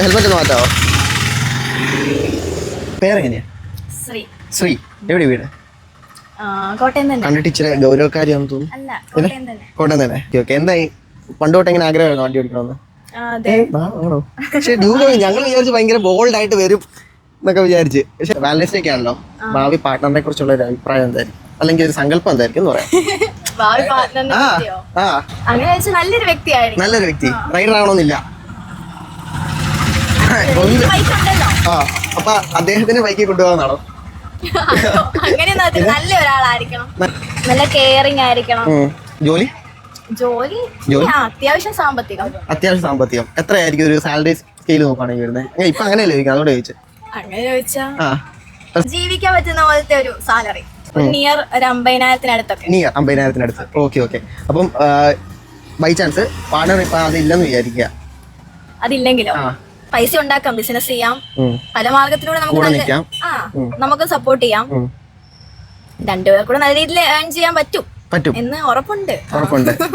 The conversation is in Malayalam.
ഹെൽമെറ്റ് ഒന്ന് മാറ്റാവോ? പേരെങ്ങനെയാ? ശ്രീ. എവിടെ വീട്? കോട്ടയം തന്നെ. കണ്ടിട്ട് ഇച്ചിരി ഗൗരവക്കാരിയാണെന്ന് തോന്നുന്നു. കോട്ടയം തന്നെ. ഓക്കെ. എന്തായി പണ്ട് തൊട്ട് എങ്ങനെ ആഗ്രഹമായിരുന്നു വണ്ടി ഓടിക്കണമെന്ന്? ആണോ? പക്ഷെ ഞങ്ങൾ വിചാരിച്ചു ഭയങ്കര ബോൾഡ് ആയിട്ട് വരും എന്നൊക്കെ വിചാരിച്ച്. പക്ഷെ വാലന്റൈൻസ് ഡേ ഒക്കെ ആണല്ലോ, ഭാവി പാർട്ട്ണറിനെ കുറിച്ചുള്ള ഒരു അഭിപ്രായം എന്തായിരിക്കും, അല്ലെങ്കിൽ ഒരു സങ്കല്പം എന്തായിരിക്കും എന്ന് പറയാം? നല്ലൊരു വ്യക്തി. റൈഡർ ആവണമെന്നില്ല. അപ്പൊ അദ്ദേഹത്തിന് ബൈക്കിൽ കൊണ്ടുപോകാന്നാണോ? നല്ല ഒരാളായിരിക്കണം, നല്ല കെയറിംഗ് ആയിരിക്കണം. ജോലി അത്യാവശ്യം സാമ്പത്തികം. എത്രയായിരിക്കും ഒരു സാലറി സ്കെയിൽ നോക്കുകയാണെങ്കിൽ വരുന്നത്? ഇപ്പൊ അങ്ങനെയല്ലേ ചോദിക്കാം, അതുകൊണ്ട് ചോദിച്ചു. അങ്ങനെ ചോദിച്ചാ ജീവിക്കാൻ പറ്റുന്ന പോലത്തെ ഒരു സാലറി നിയർ ഒരു 50,000-അടുത്തൊക്കെ. നിയർ 50,000-അടുത്ത്. ഓക്കെ. അപ്പം ബൈ ചാൻസ് പാർട്ണർ ഇപ്പൊ അതില്ലെന്ന് വിചാരിക്കുക, അതില്ലെങ്കിലോ പൈസ ഉണ്ടാക്കാം, ബിസിനസ് ചെയ്യാം, പല മാർഗത്തിലൂടെ നമുക്ക് സപ്പോർട്ട് ചെയ്യാം. രണ്ടുപേർ കൂടെ നല്ല രീതിയിൽ ഏൺ ചെയ്യാൻ പറ്റും എന്ന് ഉറപ്പുണ്ട്.